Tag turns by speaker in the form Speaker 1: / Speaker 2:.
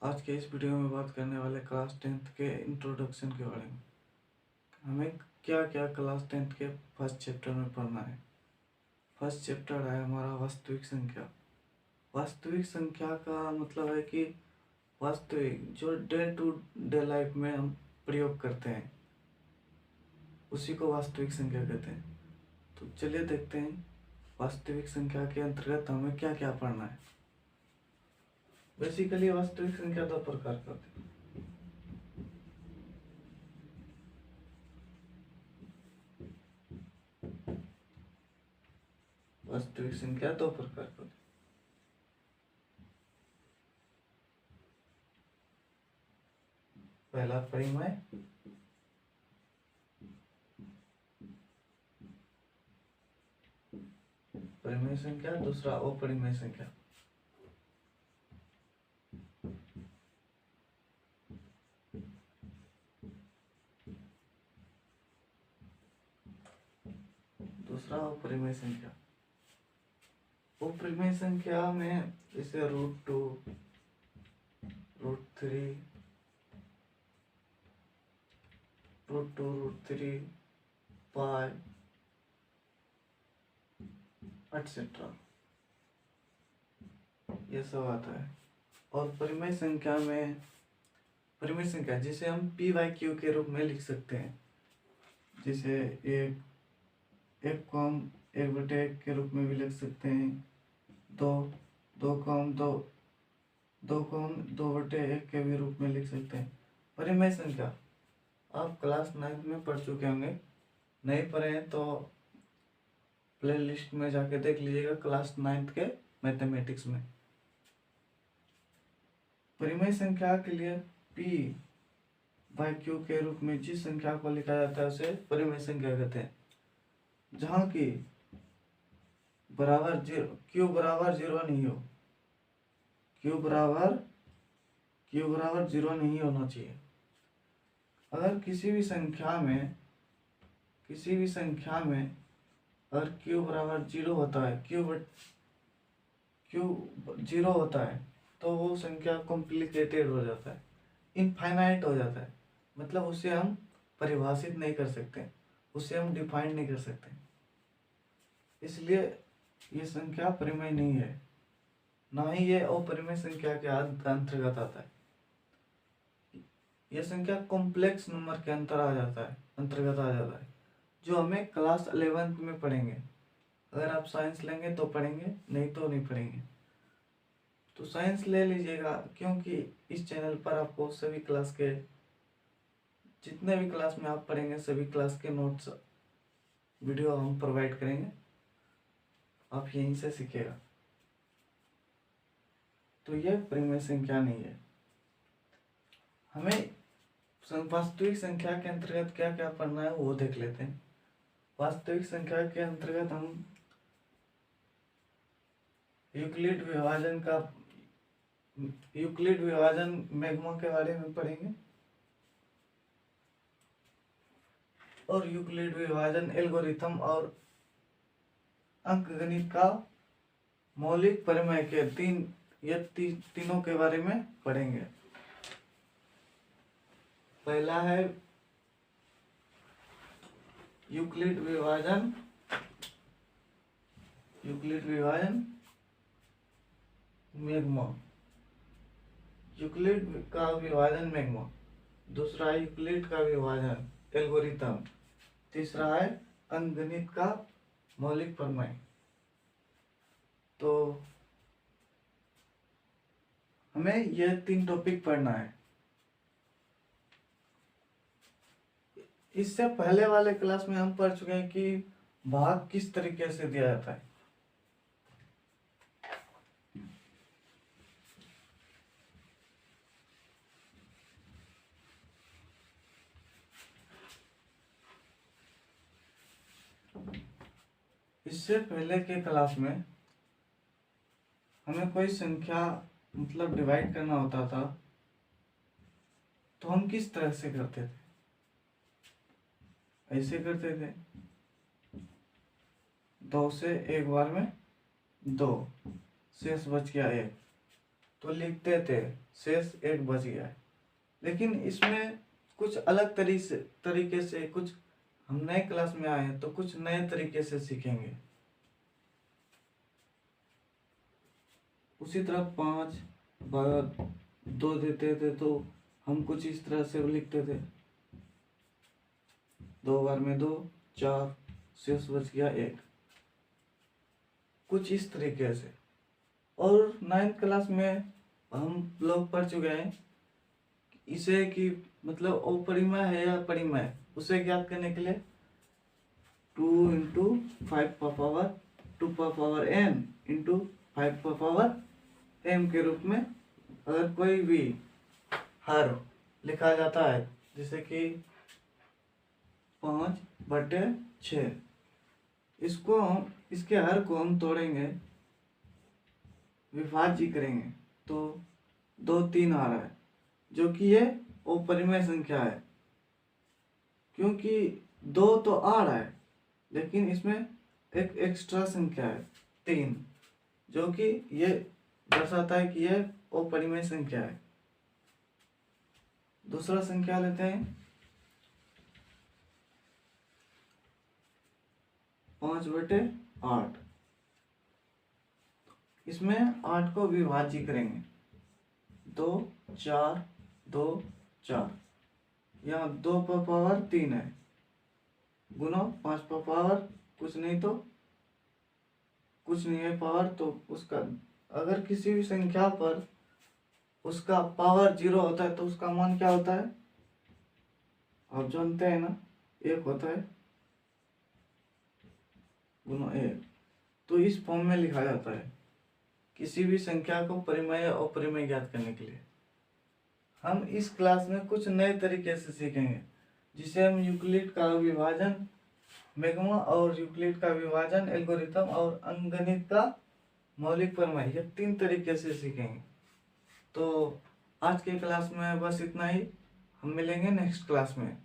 Speaker 1: आज के इस वीडियो में बात करने वाले क्लास 10th के इंट्रोडक्शन के बारे में। हमें क्या क्या क्लास 10th के फर्स्ट चैप्टर में पढ़ना है। फर्स्ट चैप्टर है हमारा वास्तविक संख्या। वास्तविक संख्या का मतलब है कि वास्तविक जो डे टू डे लाइफ में हम प्रयोग करते हैं उसी को वास्तविक संख्या कहते हैं। तो चलिए देखते हैं वास्तविक संख्या के अंतर्गत हमें क्या क्या पढ़ना है। बेसिकली वास्तविक संख्या दो प्रकार की होती है। वास्तविक संख्या दो प्रकार की होती है। पहला परिमेय, परिमेय संख्या, दूसरा अपरिमेय संख्या। दूसरा अपरिमेय संख्या। अपरिमेय संख्या में जैसे √2, √3, √3, पाई एटसेट्रा ये सब आता है। और परिमेय संख्या में परिमेय संख्या जिसे हम p/q के रूप में लिख सकते हैं, जिसे एक को हम 1/1 के रूप में भी लिख सकते हैं। दो को हम 2/1 के भी रूप में लिख सकते हैं। परिमेय संख्या आप क्लास 9th में पढ़ चुके होंगे, नहीं पढ़े हैं तो प्ले लिस्ट में जाके देख लीजिएगा क्लास 9th के मैथमेटिक्स में। परिमेय संख्या के लिए p/q के रूप में जिस संख्या को लिखा जाता है उसे परिमेय संख्या कहते हैं। जहाँ की बराबर q बराबर 0 नहीं हो, q बराबर 0 नहीं होना चाहिए। अगर किसी भी संख्या में अगर q बराबर 0 होता है, q 0 होता है तो वो संख्या कॉम्प्लिकेटेड हो जाता है, इनफाइनाइट हो जाता है। मतलब उसे हम परिभाषित नहीं कर सकते, उसे हम डिफाइन नहीं कर सकते। इसलिए ये संख्या परिमेय नहीं है, ना ही ये अपरिमेय संख्या के अंतर्गत आता है। यह संख्या कॉम्प्लेक्स नंबर के अंतर्गत आ जाता है, जो हमें क्लास 11th में पढ़ेंगे। अगर आप साइंस लेंगे तो पढ़ेंगे, नहीं तो नहीं पढ़ेंगे। तो साइंस ले लीजिएगा, क्योंकि इस चैनल पर आपको सभी क्लास के जितने भी क्लास में आप पढ़ेंगे सभी क्लास के नोट्स वीडियो हम प्रोवाइड करेंगे, आप यहीं से सीखिएगा। तो यह परिमेय संख्या नहीं है। हमें वास्तविक संख्या के अंतर्गत क्या क्या पढ़ना है वो देख लेते हैं। वास्तविक संख्या के अंतर्गत हम यूक्लिड विभाजन मैग्मा के बारे में पढ़ेंगे और यूक्लिड विभाजन एल्गोरिथम और अंकगणित का मौलिक परिमेय के तीनों के बारे में पढ़ेंगे। पहला है यूक्लिड विभाजन मैग्मा, यूक्लिड का विभाजन मैग्मा। दूसरा है यूक्लिड का विभाजन एल्गोरिथम। तीसरा है अंकगणित का मौलिक परिमेय। तो हमें यह 3 टॉपिक पढ़ना है। इससे पहले वाले क्लास में हम पढ़ चुके हैं कि भाग किस तरीके से दिया जाता है। इससे पहले के क्लास में हमें कोई संख्या मतलब डिवाइड करना होता था तो हम किस तरह से करते थे, ऐसे करते थे। 2 से एक बार में 2 शेष बच गया 1, तो लिखते थे शेष 1 बच गया है। लेकिन इसमें कुछ अलग तरीके से कुछ हम नए क्लास में आए हैं तो कुछ नए तरीके से सीखेंगे। उसी तरह 5 बार 2 देते थे तो हम कुछ इस तरह से लिखते थे, 2 बार में 2, 4, शेष बच गया 1, कुछ इस तरीके से। और 9th क्लास में हम लोग पढ़ चुके हैं इसे कि मतलब अपरिमेय है या परिमेय, उसे ज्ञात करने के लिए 2 इंटू 5 का पावर 2 का पावर n इंटू 5 का पावर m के रूप में अगर कोई भी हर लिखा जाता है, जैसे कि 5/6, इसको हम इसके हर को हम तोड़ेंगे, विभाज्य करेंगे तो 2 3 आ रहा है, जो कि ये अपरिमेय संख्या है। क्योंकि 2 तो आ रहा है लेकिन इसमें एक एक्स्ट्रा संख्या है 3, जो कि ये दर्शाता है कि यह अपरिमेय संख्या है। दूसरा संख्या लेते हैं 5/8। इसमें 8 को विभाज्य करेंगे, 2 4 2 4, यहाँ 2 पर पावर 3 है, गुना 5 पर पावर कुछ नहीं तो कुछ नहीं है पावर, तो उसका अगर किसी भी संख्या पर उसका पावर 0 होता है तो उसका मान क्या होता है, आप जानते हैं ना, 1 होता है, गुना 1। तो इस फॉर्म में लिखा जाता है किसी भी संख्या को परिमेय या अपरिमेय ज्ञात करने के लिए। हम इस क्लास में कुछ नए तरीके से सीखेंगे, जिसे हम यूक्लिड का विभाजन मैग्मा और यूक्लिड का विभाजन एल्गोरिथम और अंकगणित का मौलिक प्रमेय, ये 3 तरीके से सीखेंगे। तो आज के क्लास में बस इतना ही, हम मिलेंगे नेक्स्ट क्लास में।